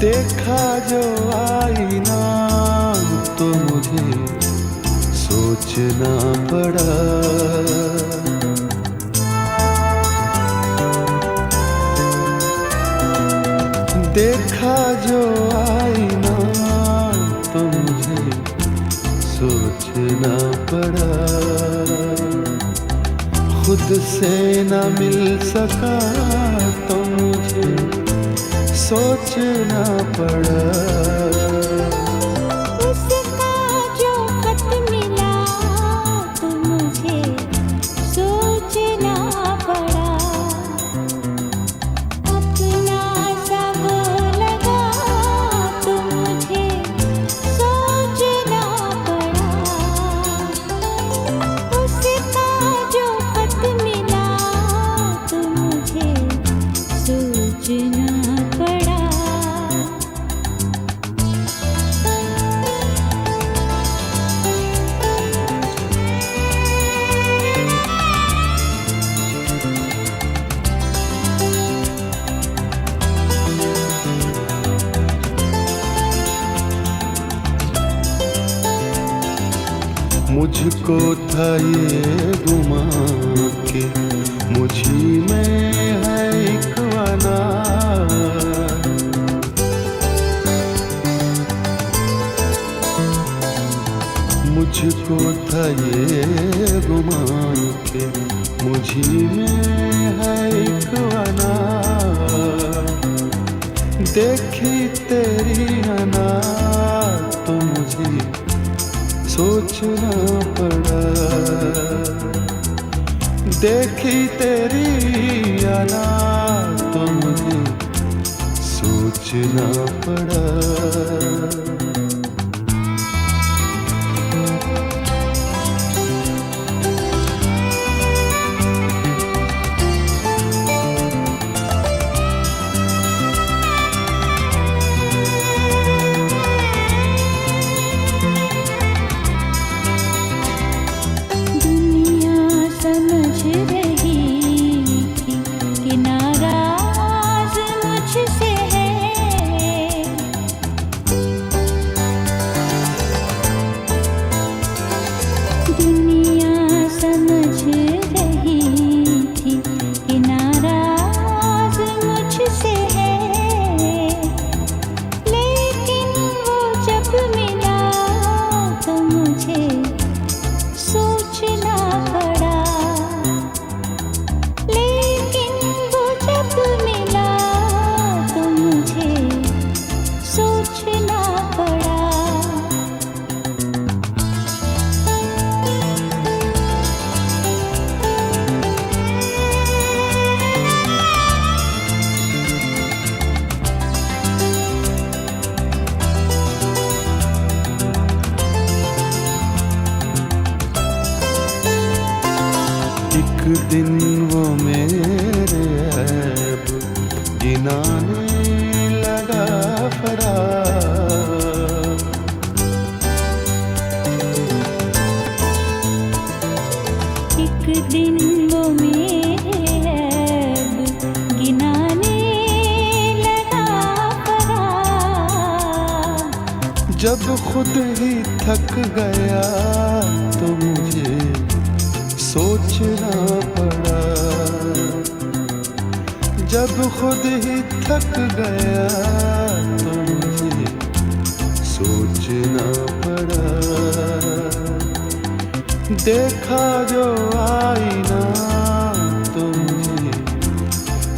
देखा जो आईना तो मुझे सोचना पड़ा। देखा जो आईना तो मुझे सोचना पड़ा। खुद से न मिल सका तो मुझे सोचना पड़ा। उसका जो खत मिला तो मुझे सोचना पड़ा। अपना सब लगा तो मुझे सोचना पड़ा। उसका जो खत मिला तो मुझे सोचना पड़ा। मुझको था ये गुमा के मुझी में है एक वना। मुझको था ये गुमा के मुझी में है एक वना। देखी तेरी अना तो मुझे सोचना पड़ा। देखी तेरी अना तो मुझे सोचना पड़ा। एक दिन वो मेरे ऐब गिनाने लगा फरार। एक दिन वो मेरे ऐब गिनाने लगा फरार। जब खुद ही थक गया तो मुझे सोचना पड़ा। जब खुद ही थक गया तो मुझे सोचना पड़ा। देखा जो आईना तो मुझे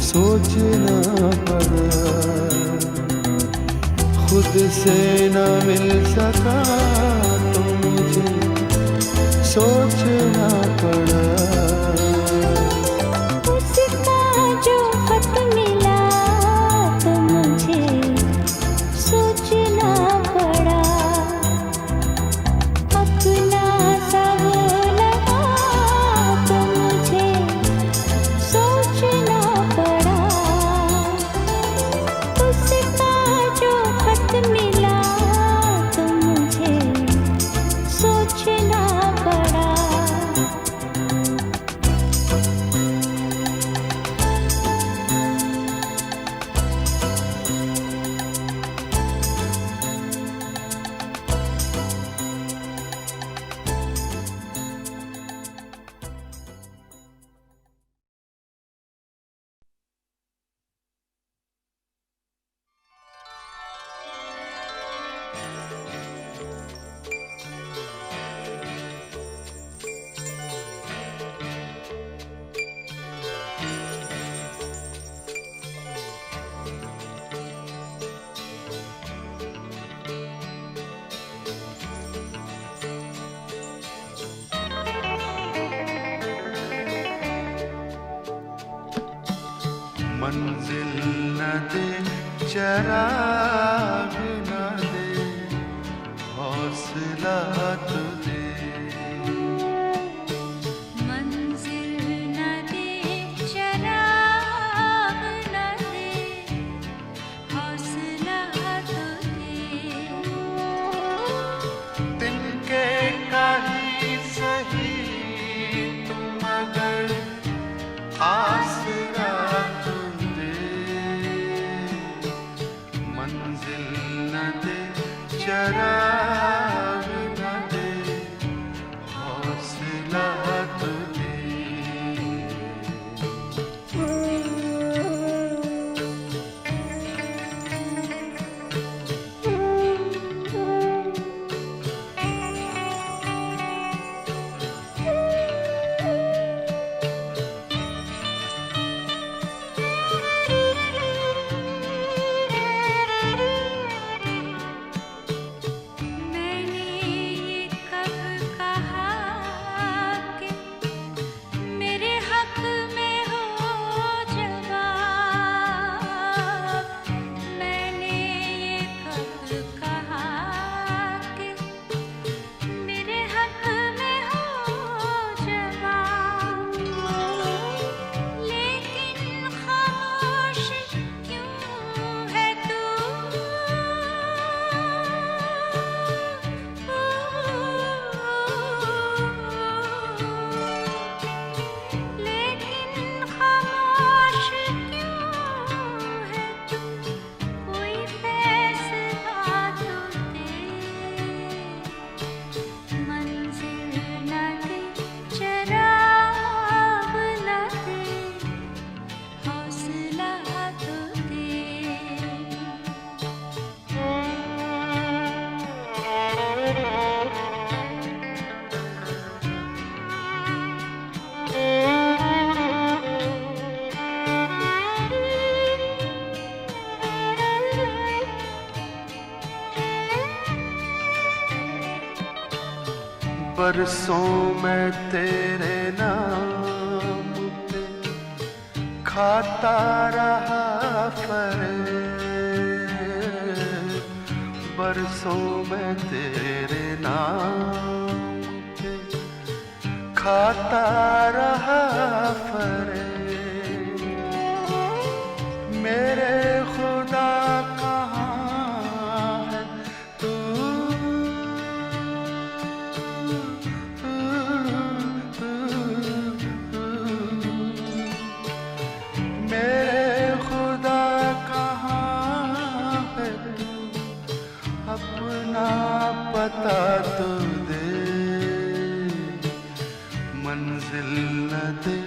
सोचना पड़ा। खुद से न मिल सका तो मुझे सोचना पड़ा। उसका जो खत मिला तो मुझे सोचना पड़ा। अपना सब लगा तो मुझे सोचना पड़ा। उसका जो खत मिला तो मुझे सोचना पड़ा। मंजिल न दे, चराग न दे, हौसला तो दे। मंजिल न दे, चराग न दे, हौसला तो दे। तिनके काही सही तुम मगर आसरा तो दे। मंजिल न दे, चराग न दे, हौसला तो दे। मैंने ये कब कहा कि मेरे हक में हो जवाब। मैंने ये कब कहा कि मेरे हक में हो जवाब। लेकिन खामोश क्यों है तू? लेकिन खामोश क्यों है तू? कोई फैसला तो दे। मंजिल न दे, चराग न दे, हौसला तो दे। बरसों में तेरे नाम पे खाता रहा फरेब। बरसों में तेरे नाम पे खाता रहा फरेब। मेरे खुदा कहाँ है तू? मेरे खुदा कहाँ है तू? अपना पता तो दे। मंजिल न दे,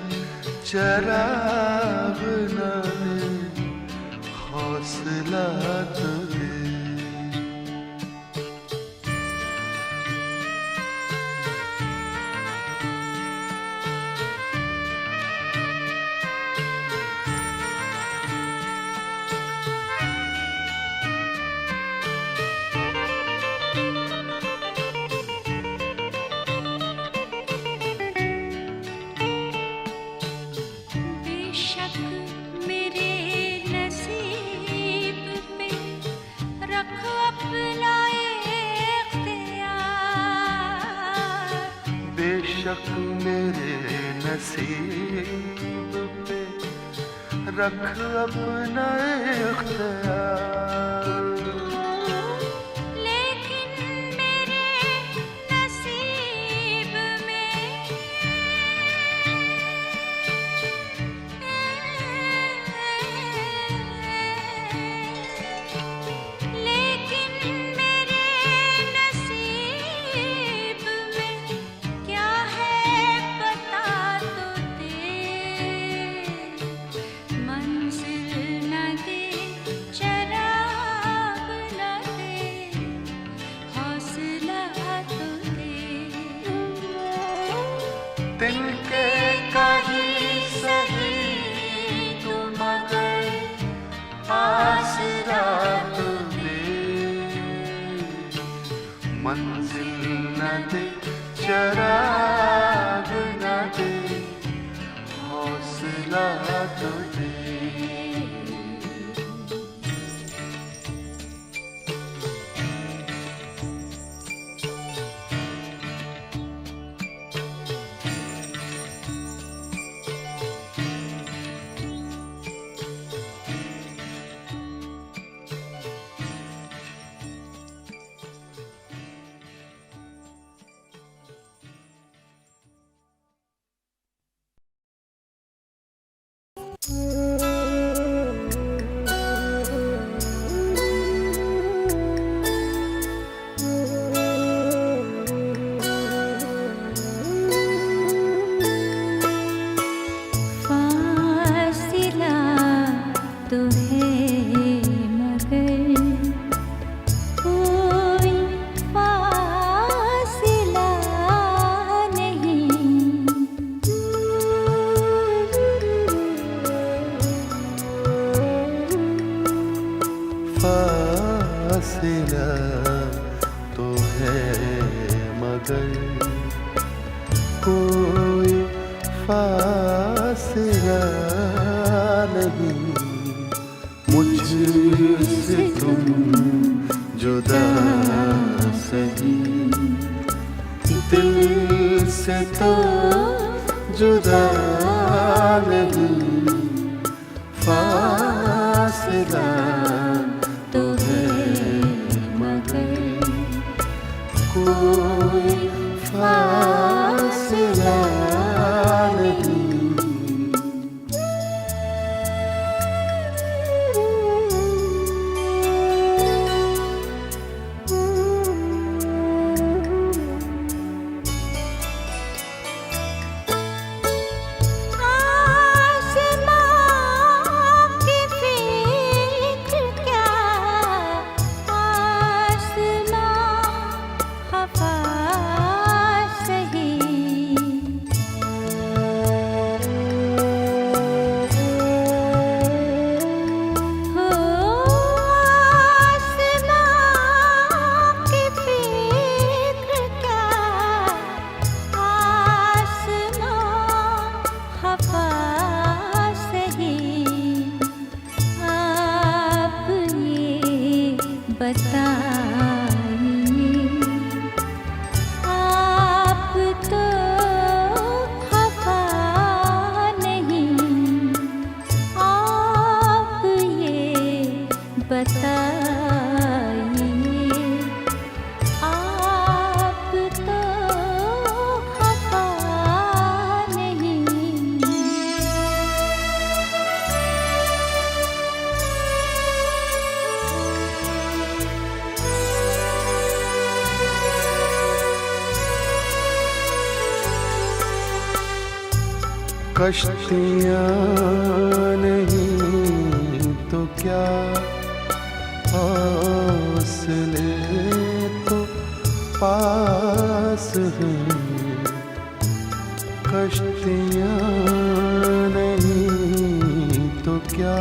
चराग न दे, हौसला तो दे। बेशक मेरे नसीब पे रख अपना इख्तियार। बेशक मेरे नसीब पे रख अपना इख्तियार। लेकिन मेरे नसीब में लेकिन मेरे नसीब में क्या है पता तो दे। मंजिल न दे, चराग न दे, हौसला तो दे। तिनके कहीं सही तू मगर आसरा तो दे। मंजिल न दे, चराग न दे, हौसला तो दे। तो है मगर कोई फासिला नहीं। फासिला तो है मगर कोई फासिला नहीं। मुझसे तुम जुदा सही, दिल से तो जुदा नहीं। फासिला तो है मगर कोई फासिला नहीं। बताइए आप तो खफा नहीं। आप ये बताइए आप तो खफा नहीं। कश्तियाँ नहीं तो क्या हौसले तो पास हैं। कश्तियाँ नहीं तो क्या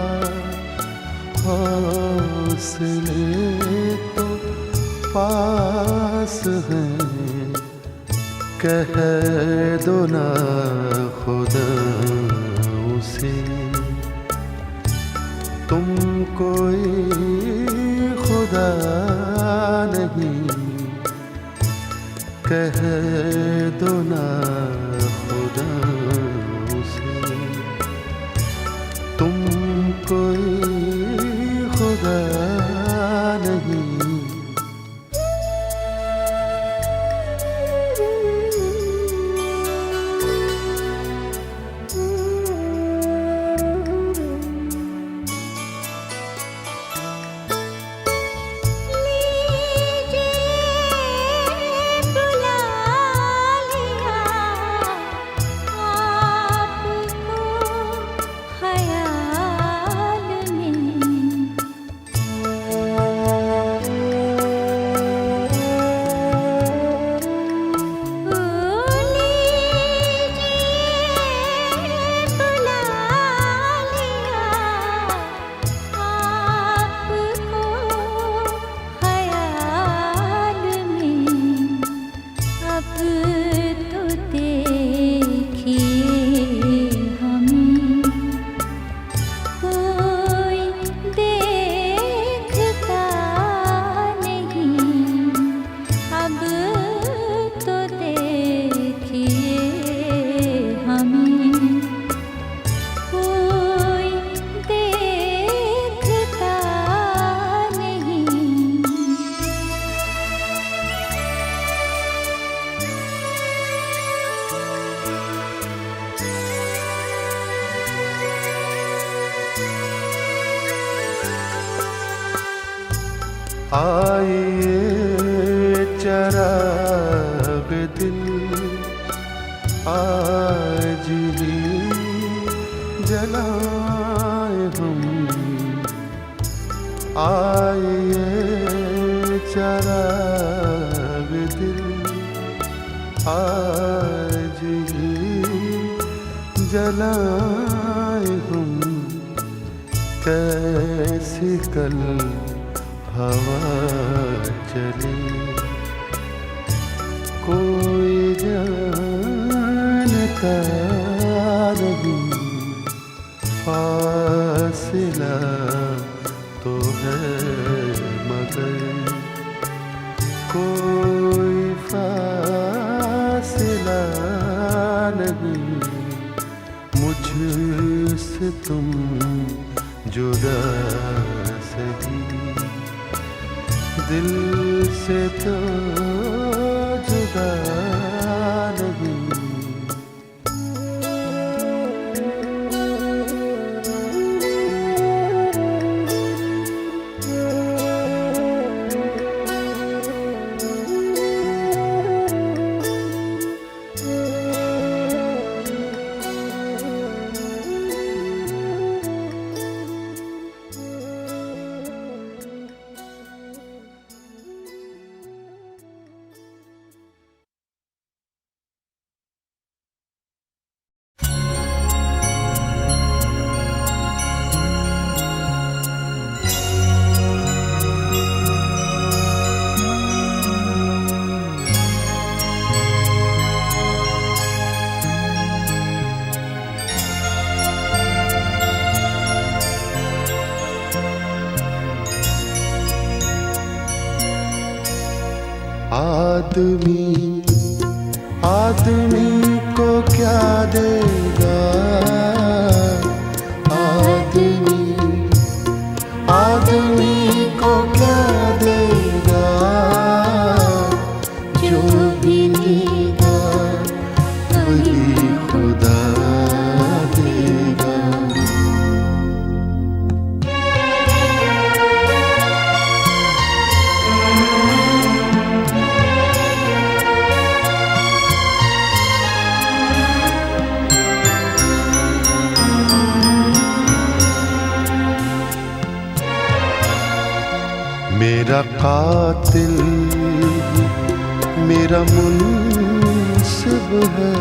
हौसले तो पास हैं। कह दो ना खुदा उसे तुम कोई खुदा नहीं। कह दो ना खुदा उसे तुम कोई खुदा नहीं। आइए चराग दिल आज ही जलाए हम। आइए चराग दिल आज ही जलाए हम, कैसी कल हवा चली कोई जानता नहीं, फासिला तो है मगर कोई फासिला नहीं, मुझसे तुम जुदा सही, दिल से तो जुदा नहीं। आदमी को क्या देगा, आदमी को क्या देगा, जो भी देगा वही खुदा देगा। मेरा कातिल मेरा मुनसिब है,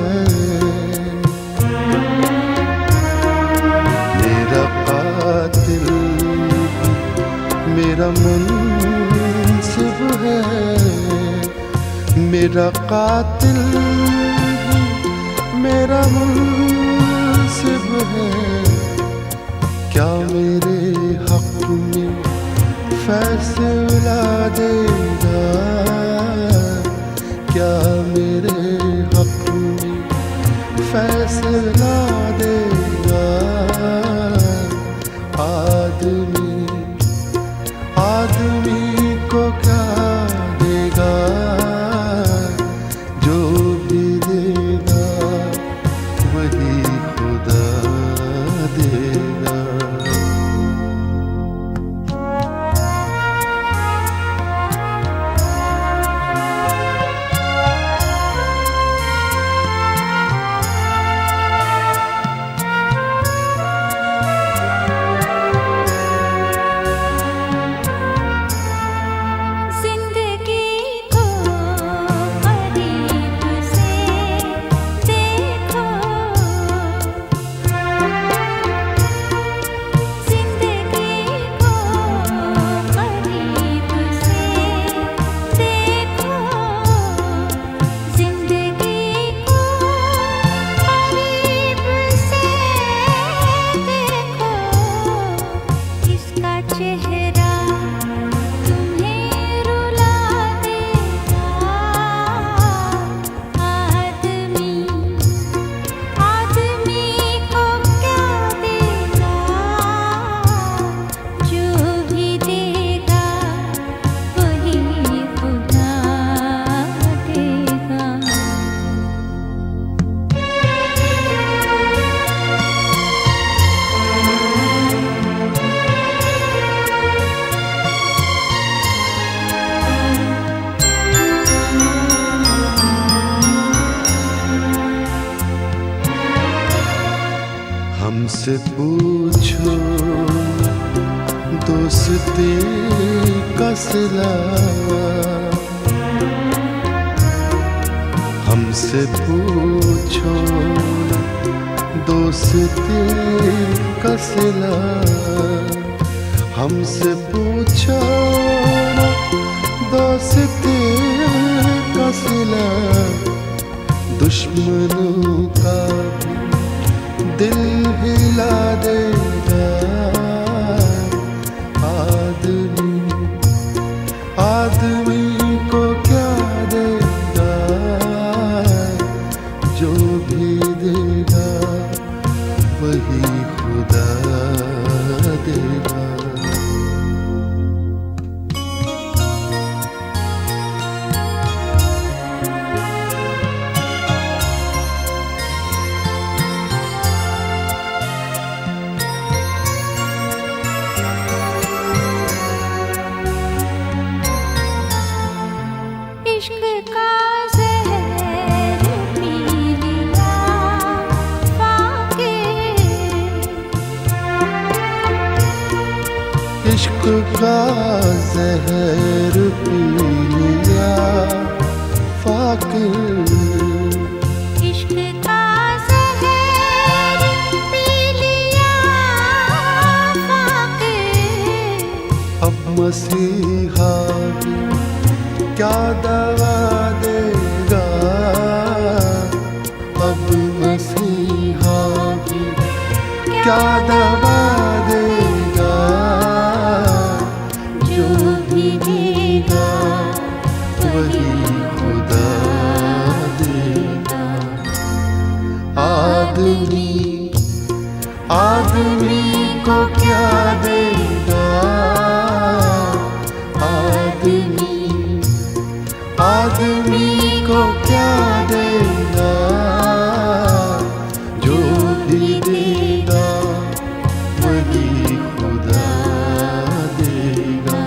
मेरा कातिल मेरा मुनसिब है, मेरा कातिल मेरा मुनसिब है, क्या मेरे हक में फैसला देगा, क्या मेरे हक में फैसला देगा। आदमी को क्या देगा, जो भी देगा वही खुदा देगा। हमसे पूछो दोस्ती का सिला हमसे पूछो दोस्ती का सिला हमसे पूछो दोस्ती का सिला दुश्मनों का दिल हिला देगा आदमी को क्या देगा जो भी देगा वही खुदा देगा। इश्क का ज़हर पी लिया फाक़िर इश्क का ज़हर पी लिया फाक़िर इश्क का ज़हर पी लिया फाक़िर अब मसीहा भी क्या दवा देगा अब मसीहा भी क्या दवा देगा जो भी देगा वही खुदा देगा। आदमी को क्या देगा आदमी को क्या देगा जो भी देगा वही खुदा देगा।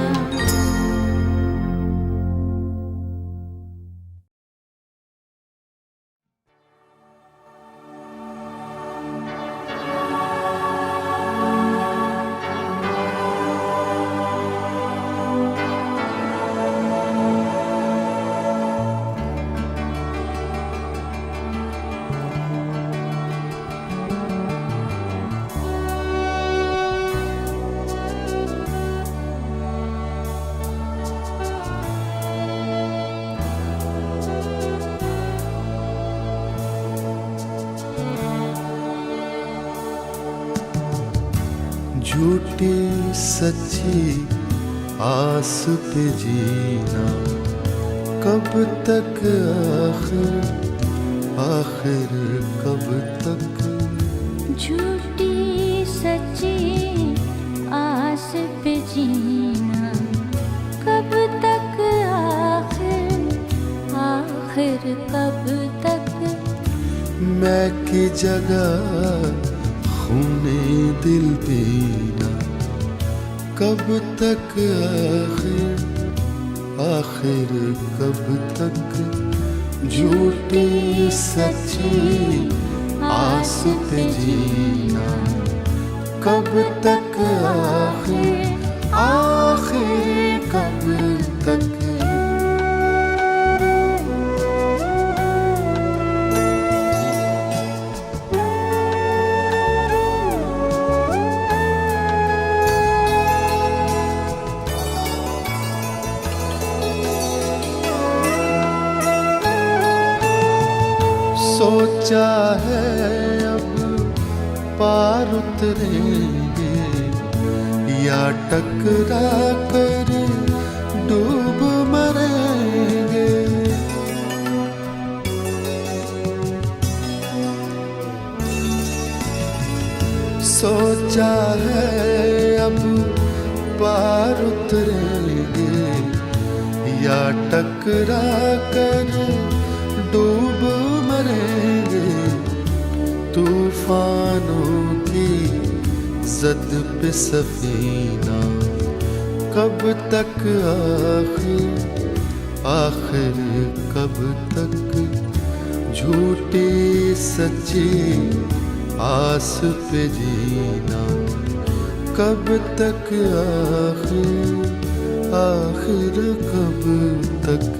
झूठी सच्ची आस पे जीना कब तक आखिर कब तक झूठी सच्ची आस पे जीना कब तक आखिर कब तक मैं की जगह खूने दिल पीना कब तक आखिर कब तक झूठी सच्ची आस पे जीना कब तक आखिर कब तक। सोचा है अब पार उतरेंगे या टकरा कर डूब मरेंगे। सोचा है अब पार उतरेंगे या टकरा कर डूब मरेंगे। तूफानों की जद पे सफीना कब तक आखिर कब तक झूठी सच्ची आस पे जीना कब तक आखिर आखिर कब तक।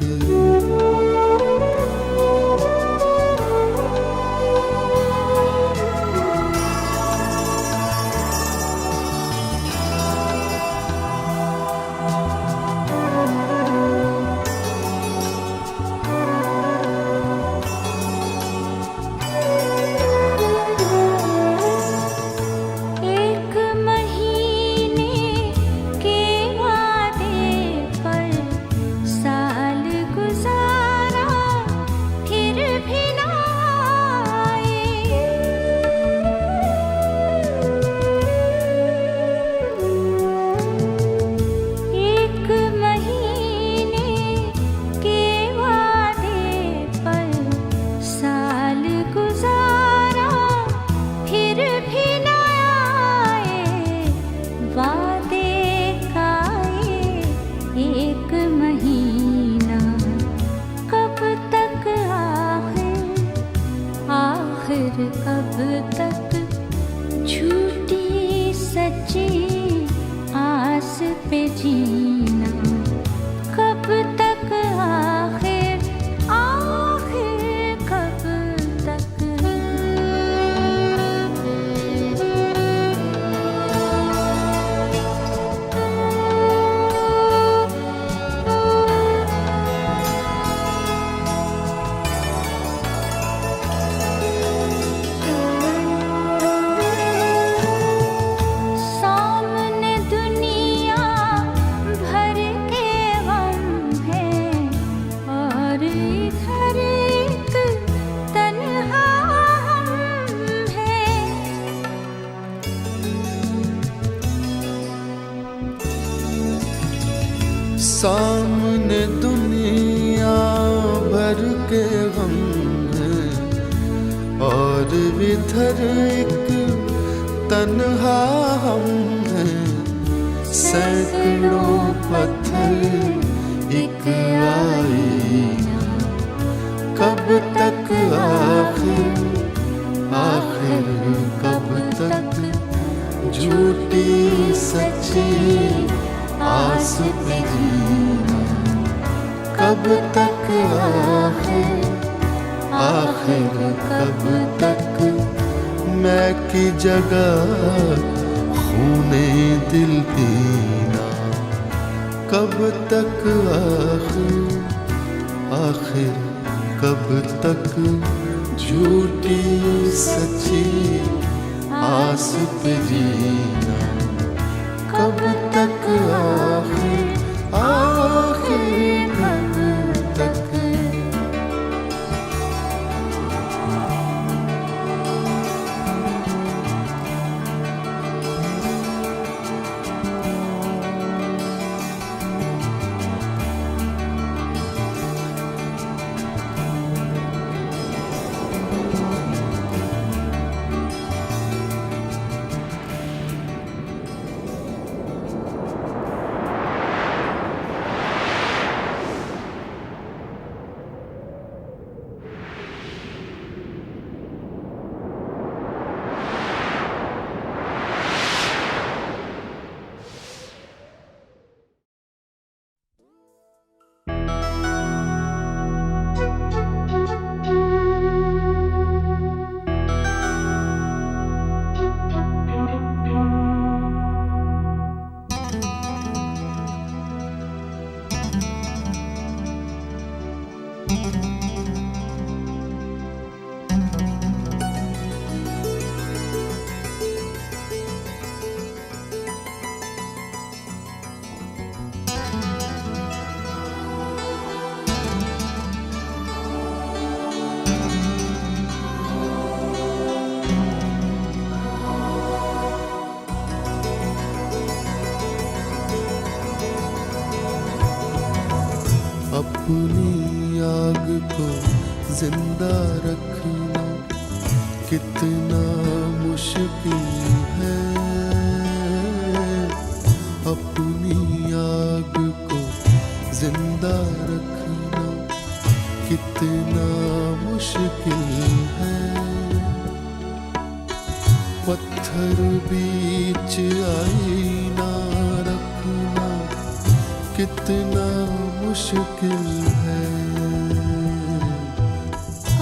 कब तक झूठी सच्ची आस पे जीना, कब तक आखिर आखिर कब तक। सामने दुनिया भर के गम हैं और इधर एक तन्हा हम हैं। सैकड़ों पत्थर एक आईना, कब तक आखिर आखिर कब तक झूठी सच्ची आस पे जीना, कब तक आखिर आखिर कब तक। मैं की जगह खूने दिल पीना, कब तक आखिर आखिर कब तक झूठी सच्ची आस पे जीना, कब तक आखिर आखिर कब तक। अपनी आग को जिंदा रखना कितना मुश्किल है, अपनी आग को जिंदा रखना कितना मुश्किल है। पत्थर बीच आई कितना मुश्किल है।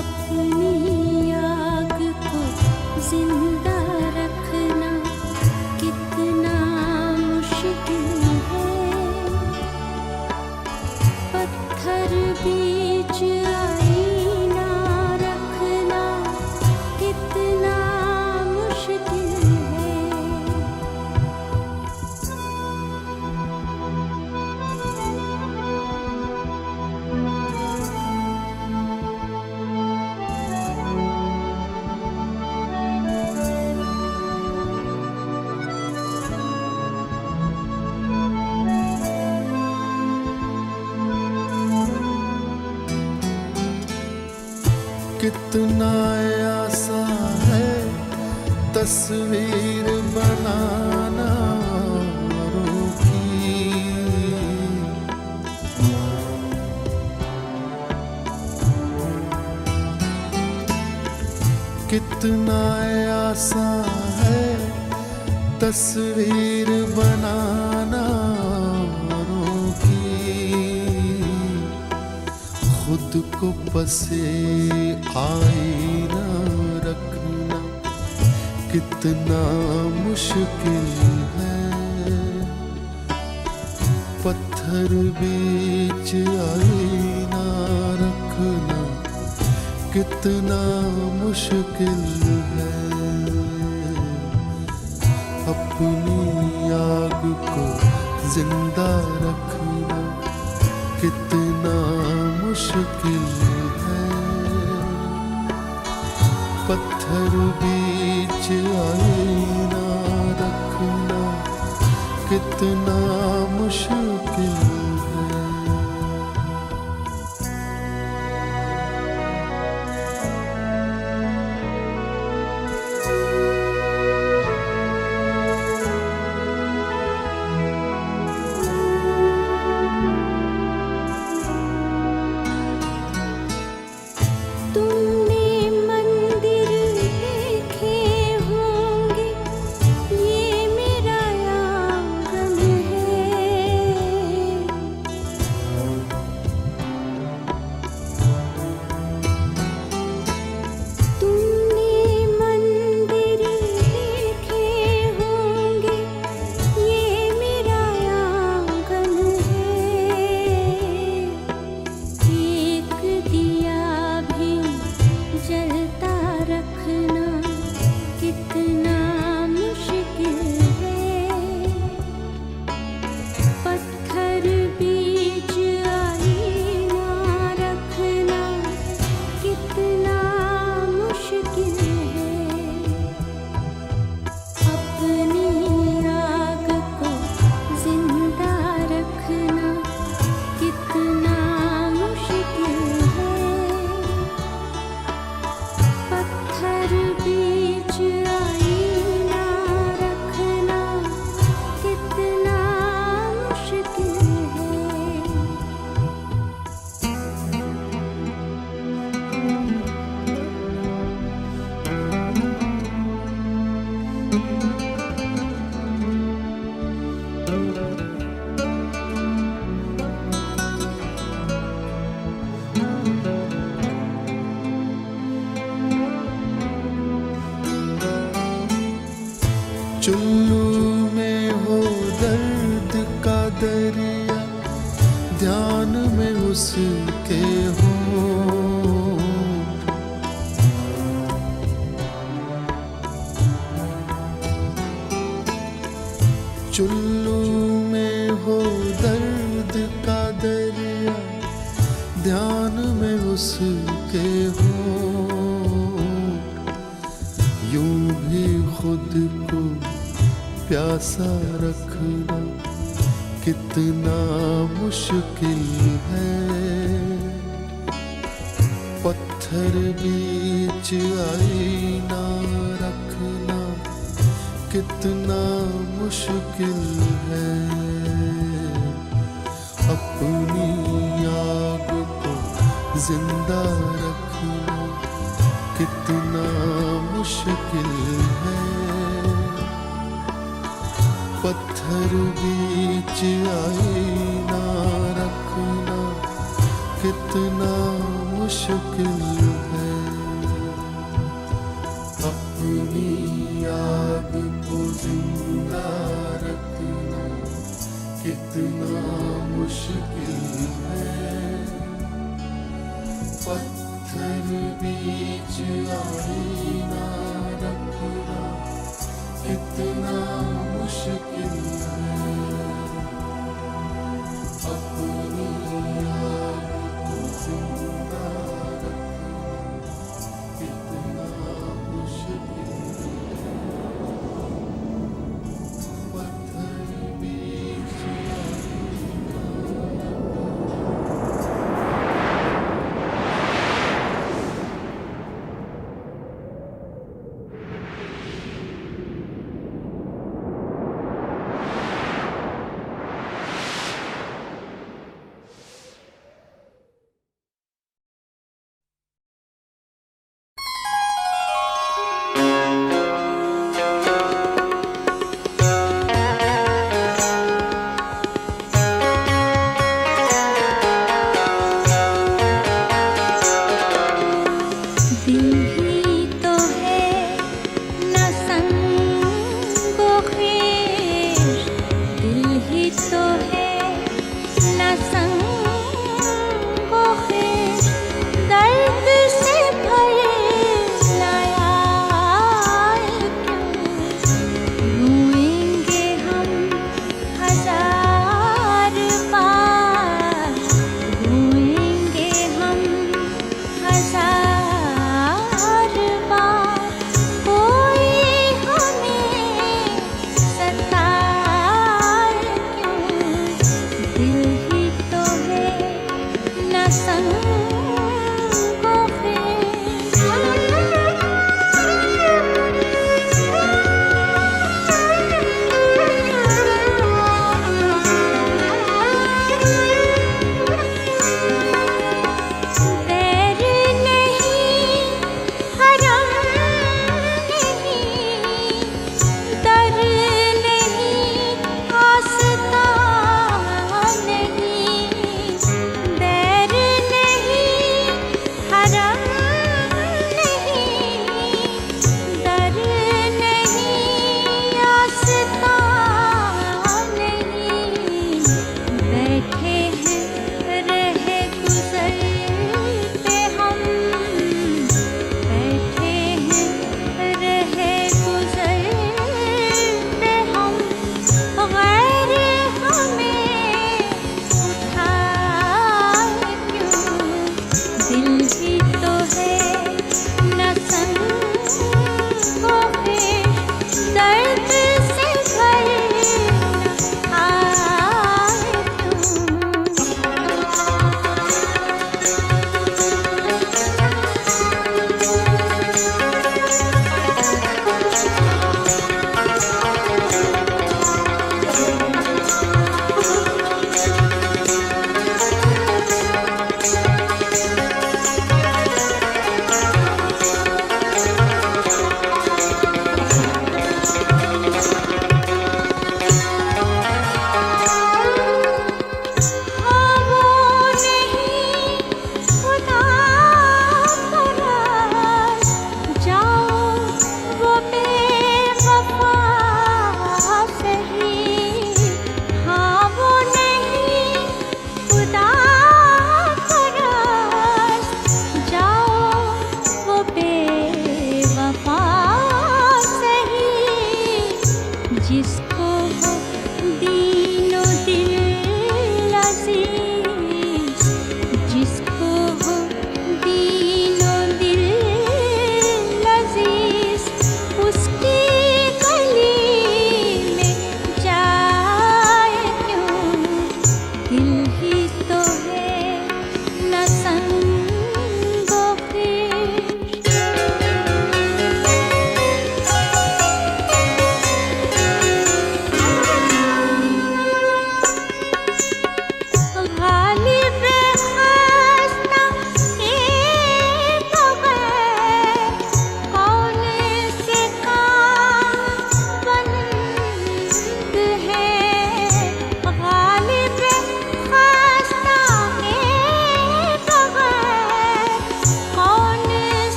अपनी आग को जिंदा रखना कितना मुश्किल है। पत्थर बीच आईना रखना कितना मुश्किल है। कितना आसान है तस्वीर बनाना औरों की। कितना आसान है तस्वीर बनाना औरों की। खुद को पसे आईना रखना कितना मुश्किल है। पत्थर बीच आईना रखना कितना मुश्किल है। अपनी आग को जिंदा रखना कितना मुश्किल है। पत्थर बीच आईना रखना कितना मुश्किल है। तुमने मंदिर देखे होंगे, ये मेरा आंगन है। तुमने मंदिर देखे होंगे, ये मेरा आंगन है। एक दिया भी जलता रखना कितना मुश्किल है। पत्थर बीच आईना रखना कितना मुश्किल है। अपनी आग को जिंदा रखना कितना मुश्किल है। पत्थर बीच आईना रखना कितना मुश्किल है। चुल्लू में हो दर्द का दरिया, ध्यान में उसके हो। चुल्लू में हो दर्द का दरिया, ध्यान में उसके हो। यूं भी खुद को प्यासा रखना कितना मुश्किल है। पत्थर बीच आईना रखना कितना मुश्किल है। अपनी आग को जिंदा रखना कितना मुश्किल है। पत्थर बीच आईना रखना कितना मुश्किल है। अपनी याद को जिंदा रखना कितना मुश्किल है। पत्थर बीच आईना रखना कितना मुश्किल है। अपनी याद को जिंदा रखना कितना मुश्किल है। पत्थर बीच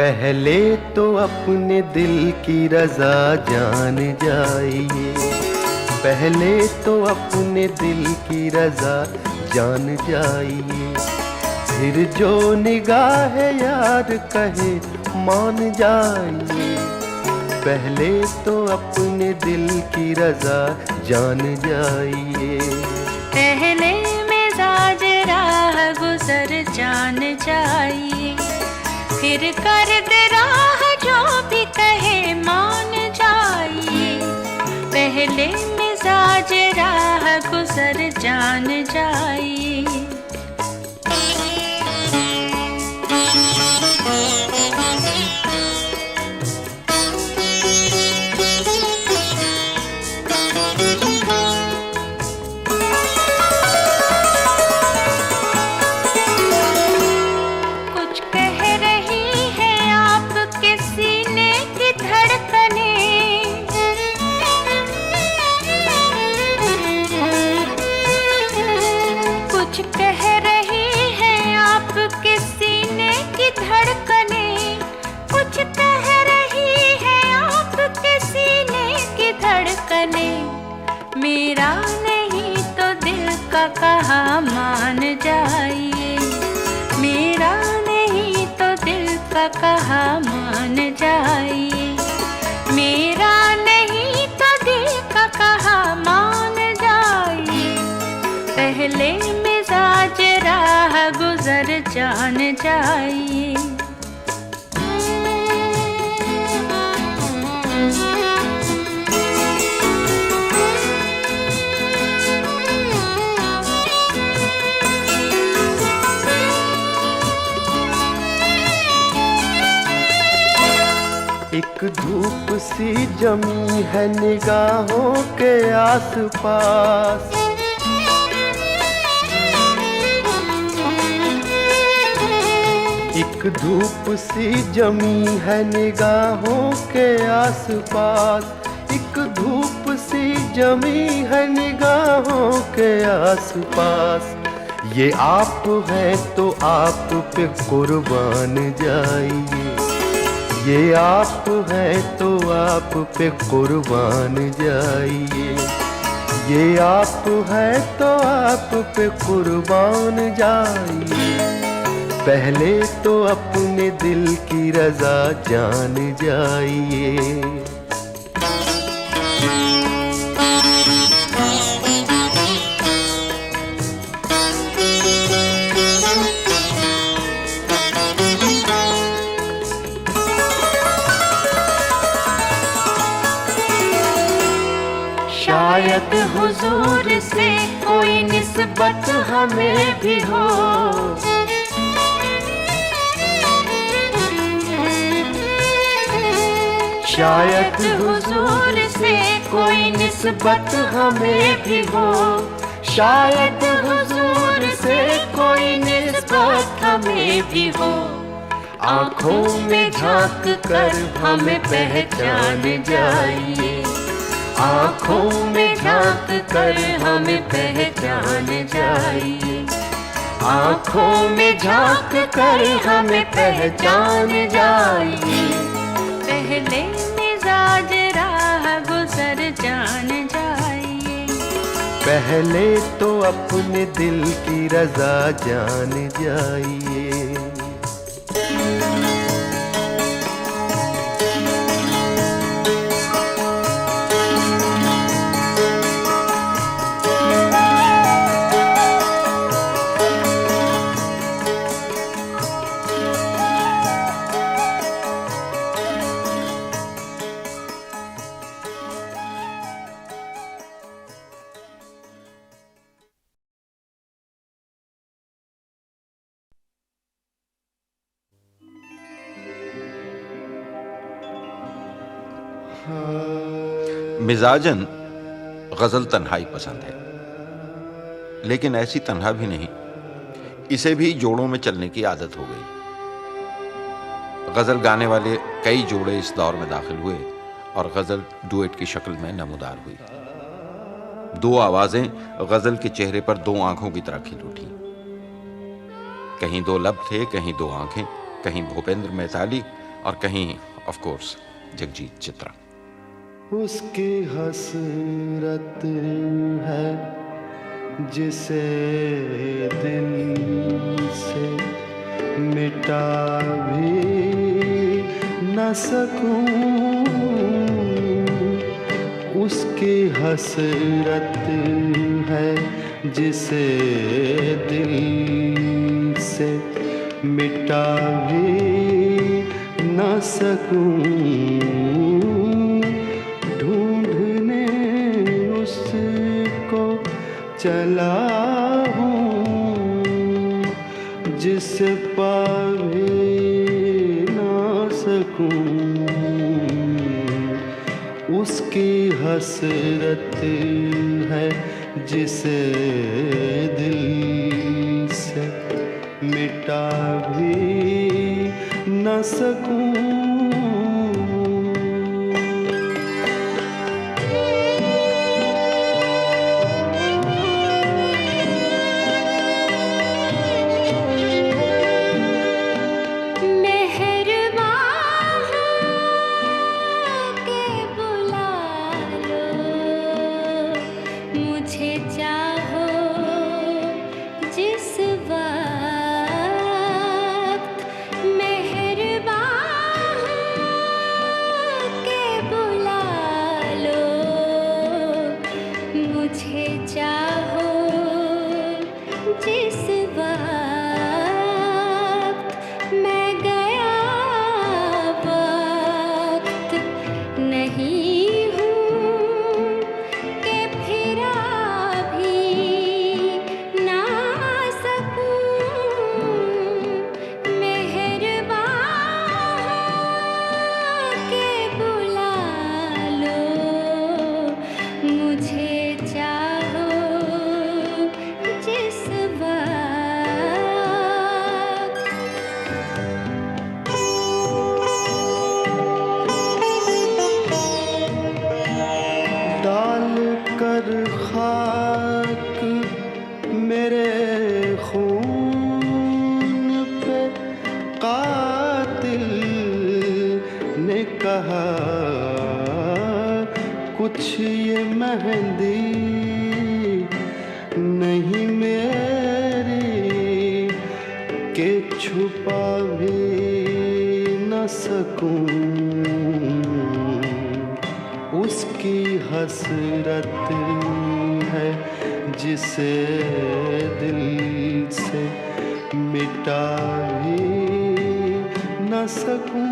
पहले तो अपने दिल की रजा जान जाइए, पहले तो अपने दिल की रजा जान जाइए, फिर जो निगाह यार कहे मान जाइए। पहले तो अपने दिल की रजा जान जाइए, पहले मिजाज राह गुजर जान जाइए, फिर कर दे राह जो भी कहे मान जाइए। पहले मिजाज राह गुजर जान जाइए। मेरा नहीं तो दिल का कहा मान जाइए, मेरा नहीं तो दिल का कहा मान जाइए, मेरा नहीं तो दिल का कहा मान जाइए। पहले मिजाज राह गुजर जान जाइए। एक धूप सी जमी है निगाहों के आसपास, एक धूप सी जमी है निगाहों के आसपास, एक धूप सी जमी है निगाहों के आसपास। ये आप हैं तो आप पे कुर्बान जाइए, ये आप हैं तो आप पे कुर्बान जाइए, ये आप हैं तो आप पे कुर्बान जाइए। पहले तो अपने दिल की रजा जान जाइए। शायद हुजूर से कोई निस्बत हमें भी हो, शायद हुजूर से कोई निस्बत हमें भी हो, शायद हुजूर से कोई निस्बत हमें भी हो। आँखों में झांक कर हमें पहचान जाइए, आँखों में झांक कर हमें पहचान जाइए, आँखों में झांक कर हमें पहचान जाइए। पहले मिजाज राह गुजर जान जाइए, पहले तो अपने दिल की रजा जान जाइए। मिजाजन गज़ल तन्हाई पसंद है, लेकिन ऐसी तन्हा भी नहीं, इसे भी जोड़ों में चलने की आदत हो गई। गज़ल गाने वाले कई जोड़े इस दौर में दाखिल हुए और गज़ल डुएट की शक्ल में नमूदार हुई। दो आवाज़ें गज़ल के चेहरे पर दो आंखों की तरह खिल उठी। कहीं दो लब थे, कहीं दो आंखें, कहीं भूपेंद्र मैताली और कहीं ऑफ कोर्स जगजीत चित्रा। उसकी हसरत है जिसे दिल से मिटा भी न सकूं, उसकी हसरत है जिसे दिल से मिटा भी न सकूं, ढूंढने उसको चला हूँ जिसे पा भी न सकूं, उसकी हसरत है जिसे दिल से मिटा भी न सकूं। खाक मेरे खून पे कातिल ने कहा, कुछ ये मेहंदी नहीं मेरी के छुपा भी न सकूं, उसकी हसरत है जिसे दिल से मिटा भी न सकूं।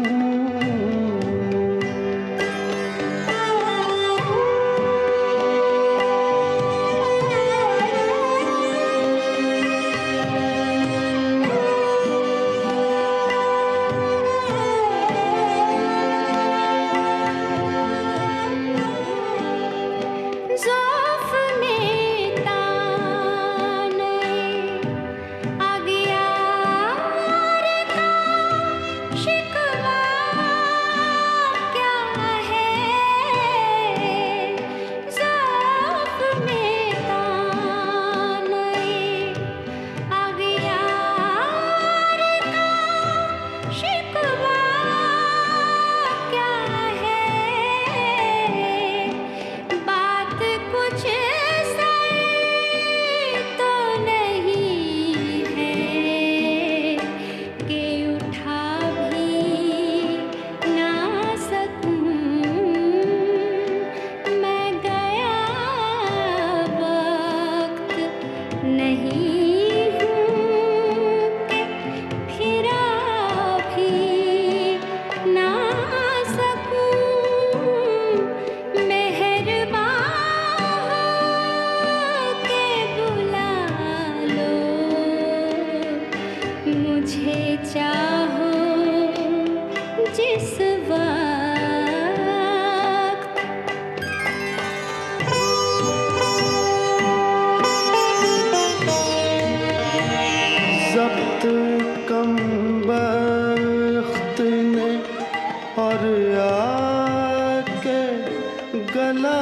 गला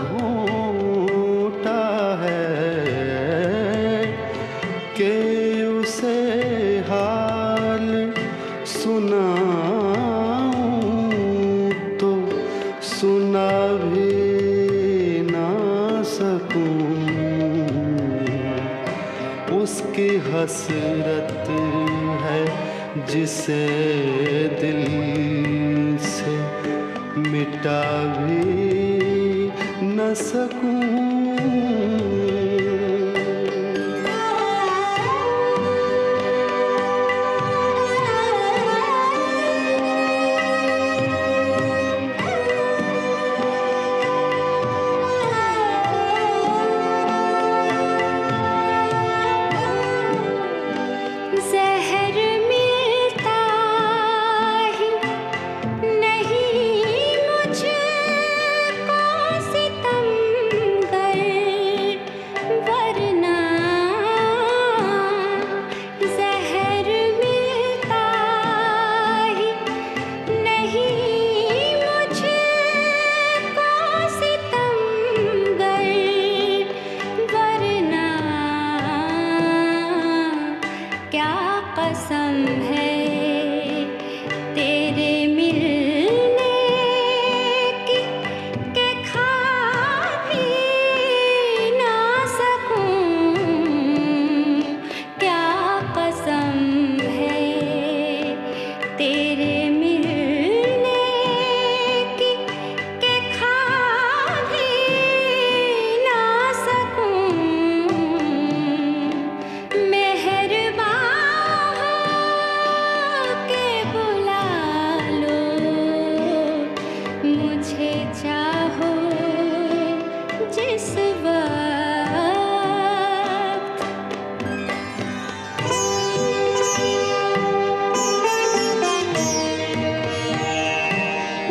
घोंटा है कि उसे हाल सुना हसरत है जिसे दिल से मिटा भी न सकूं।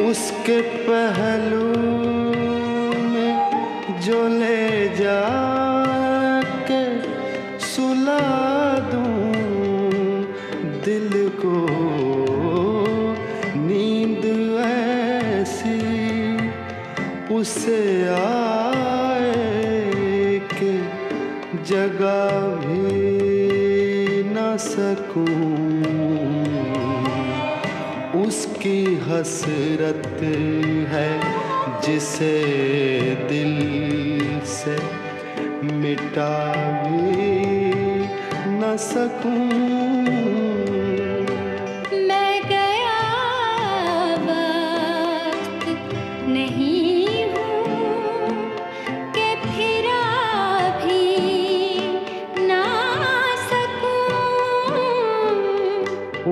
उसके पहलू में जो ले जाके सुला दूं दिल को, नींद ऐसी उसे आए कि जगा भी न सकूं। उसकी हसरत है जिसे दिल से मिटा भी न सकूं। मैं गया वक्त नहीं हूँ कि फिरा भी ना सकूं।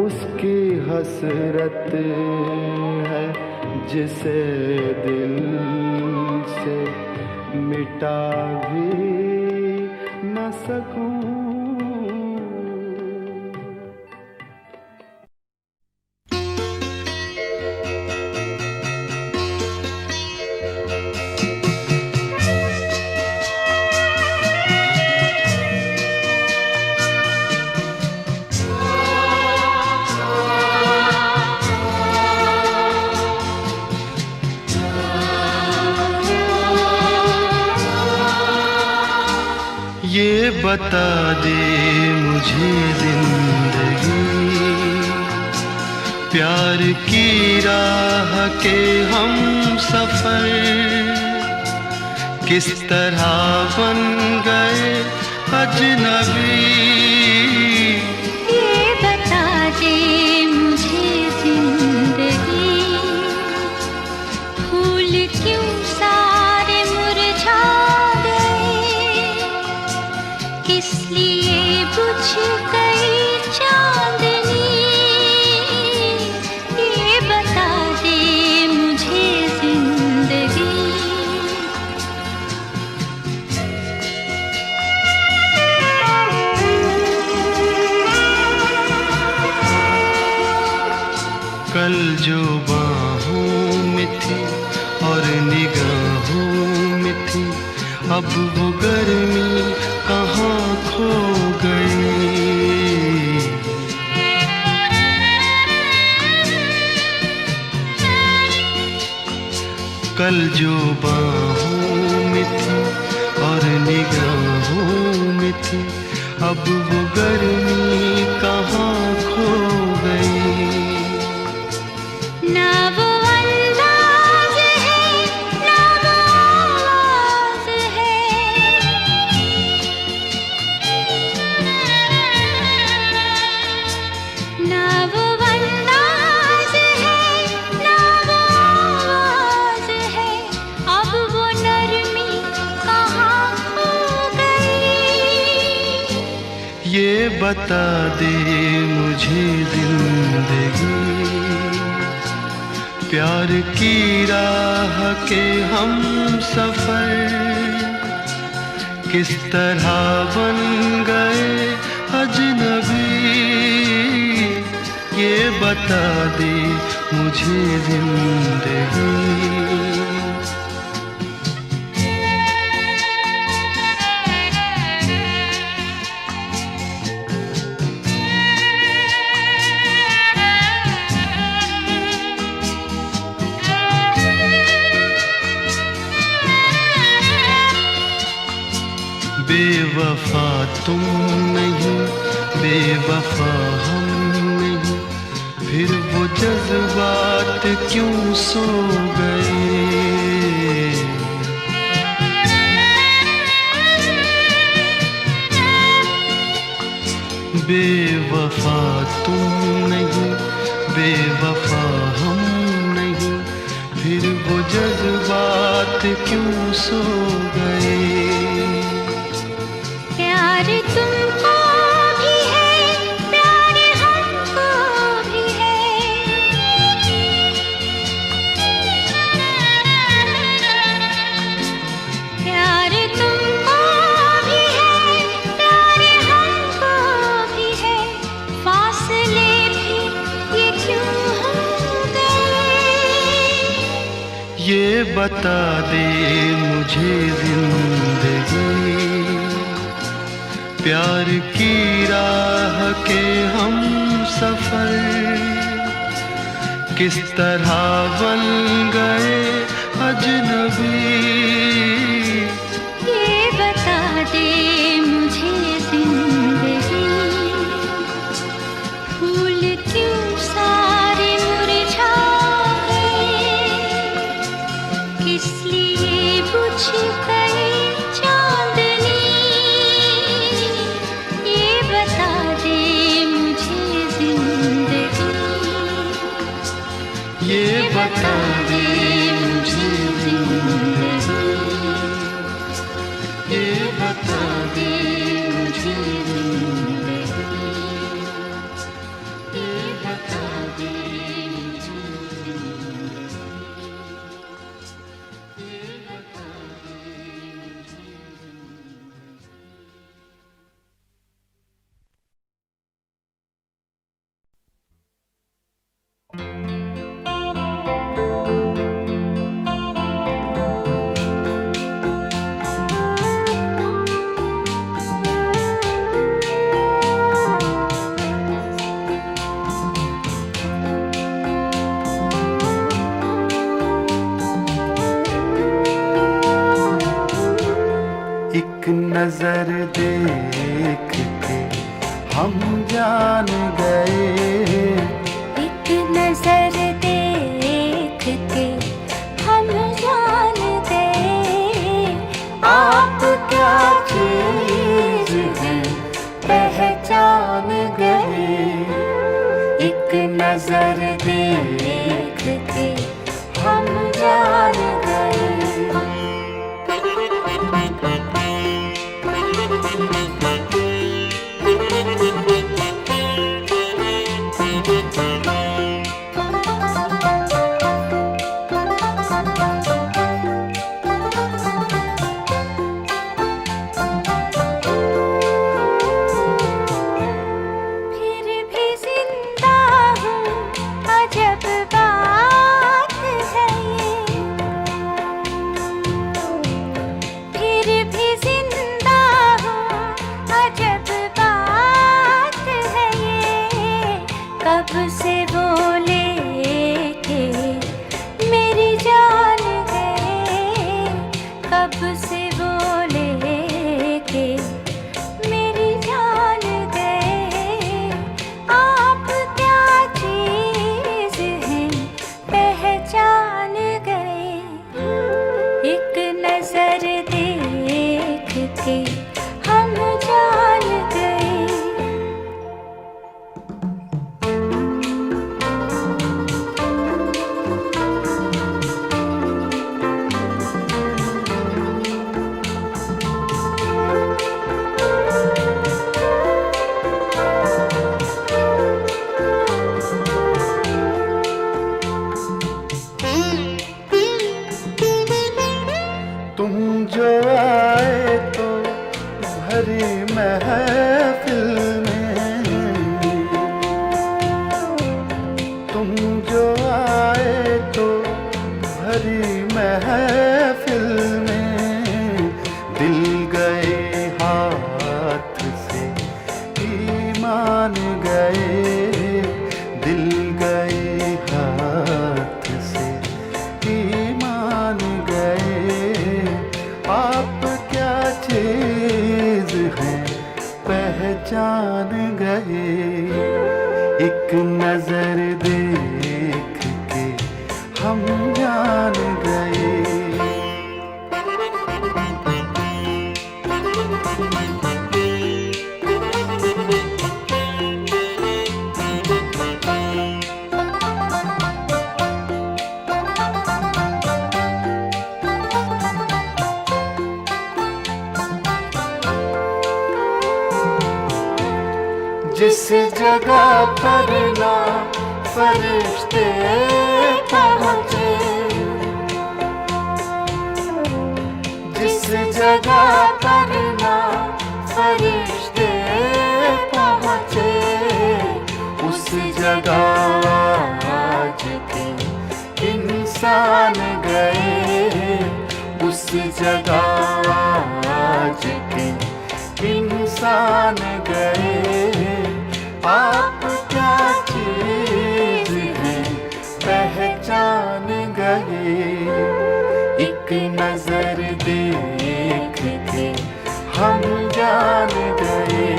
उसकी हसरत है जिसे दिल से मिटा भी न सकूं। ये बता दे मुझे जिंदगी, प्यार की राह के हम सफर किस तरह बन गए अजनबी। ये बता दे मुझे जिंदगी, फूल क्यों सारे मुरझा किस लिए बुझ गई चांदनी। ये बता दे मुझे जिंदगी। कल जो बाहों में थी और निगाहों में थी, अब वो गर्मी कहाँ खो गई। कल जो बाहों में थी और निगाहों में थी, अब वो गर्मी कहाँ खो गई। ना वो अंदाज है ना वो आवाज है, बता दे मुझे जिंदगी, प्यार की राह के हम सफर किस तरह बन गए अजनबी, ये बता दे मुझे जिंदगी। बेवफा तुम नहीं, बेवफा हम नहीं, फिर वो जज्बात क्यों सो गए। बेवफा तुम नहीं, बेवफा हम नहीं, फिर वो जज्बात क्यों सो गए। प्यार तुमको भी है, प्यार हमको भी है, प्यार तुमको भी है, प्यार हमको भी है, फासले भी ये क्यों हो गए। ये बता दे मुझे जिंदगी, प्यार की राह के हम सफर किस तरह बन गए अजनबी, ये बता दे मुझे जिंदगी। फूल क्यों सारे मुरझा गए, किस लिए बुझ गई चांदनी, ये बता दे मुझे जिंदगी। ये बता दे मुझे जिंदगी, ये बता दे मुझे जिंदगी, ये बता दे मुझे एक नजर देख के हम जान गए, एक नजर देख के हम जान गए, आप क्या चीज है पहचान गए। एक नजर देख के हम जान गए। गए, दिल गए हाथ से ही मान गए। आप क्या चीज है पहचान गए, एक नजर देख के हम जान गए। जिस जगह पर ना फरिश्ते पहुँचे, जिस जगह पर ना फरिश्ते पहुँचे, उस जगह आज के इंसान गए, उस जगह आज के इंसान गए। आप क्या चीज है पहचान गए, एक नजर देख के हम जान गए,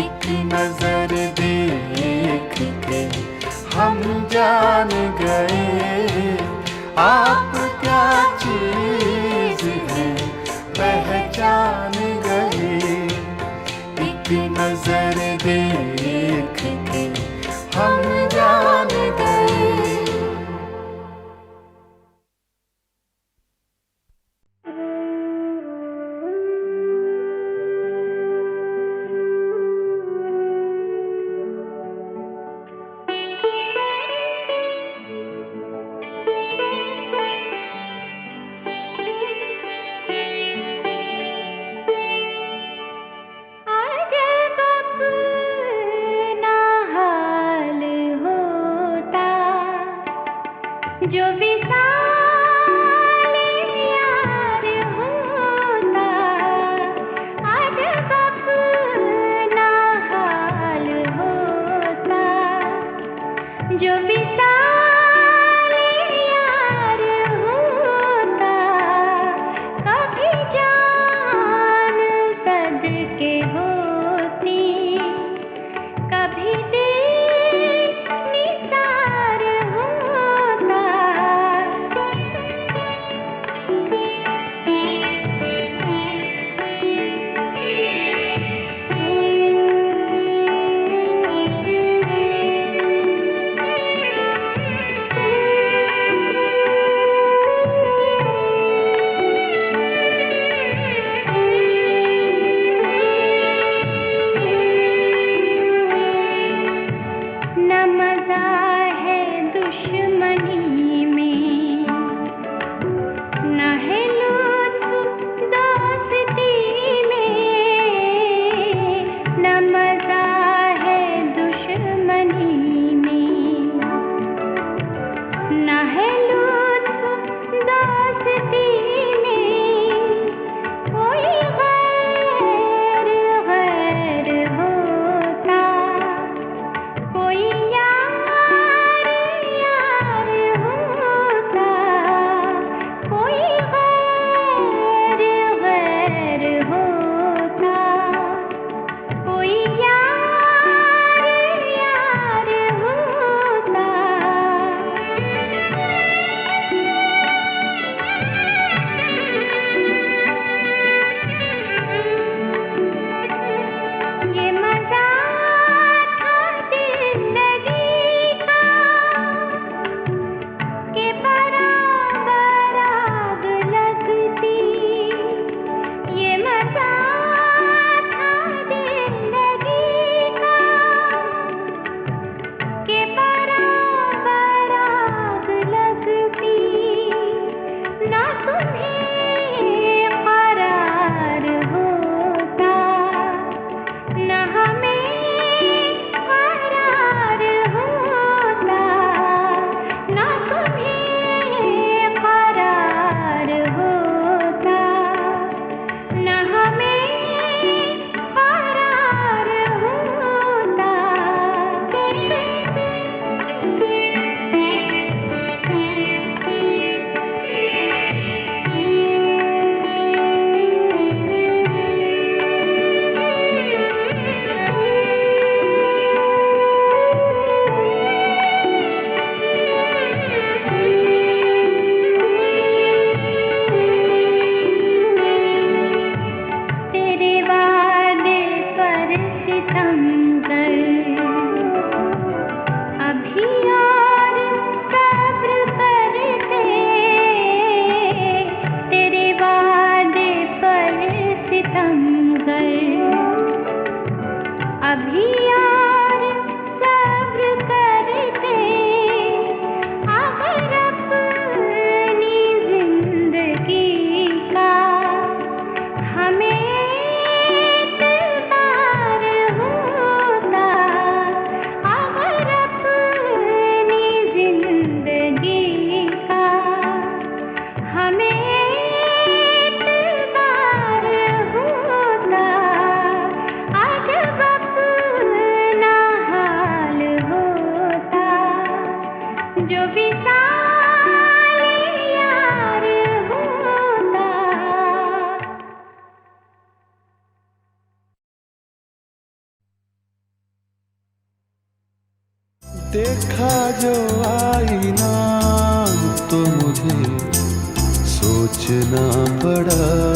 एक नजर देख के हम जान गए। आप क्या चीज है पहचान गए, एक नजर देख के हम जान गए। जो विशाल यार होता, आज अपना हाल होता। जो विशाल यार होता, कभी जान सदके होती, कभी दिल निसार होता। जो विशाल यार होता। देखा जो आईना तो मुझे सोचना पड़ा,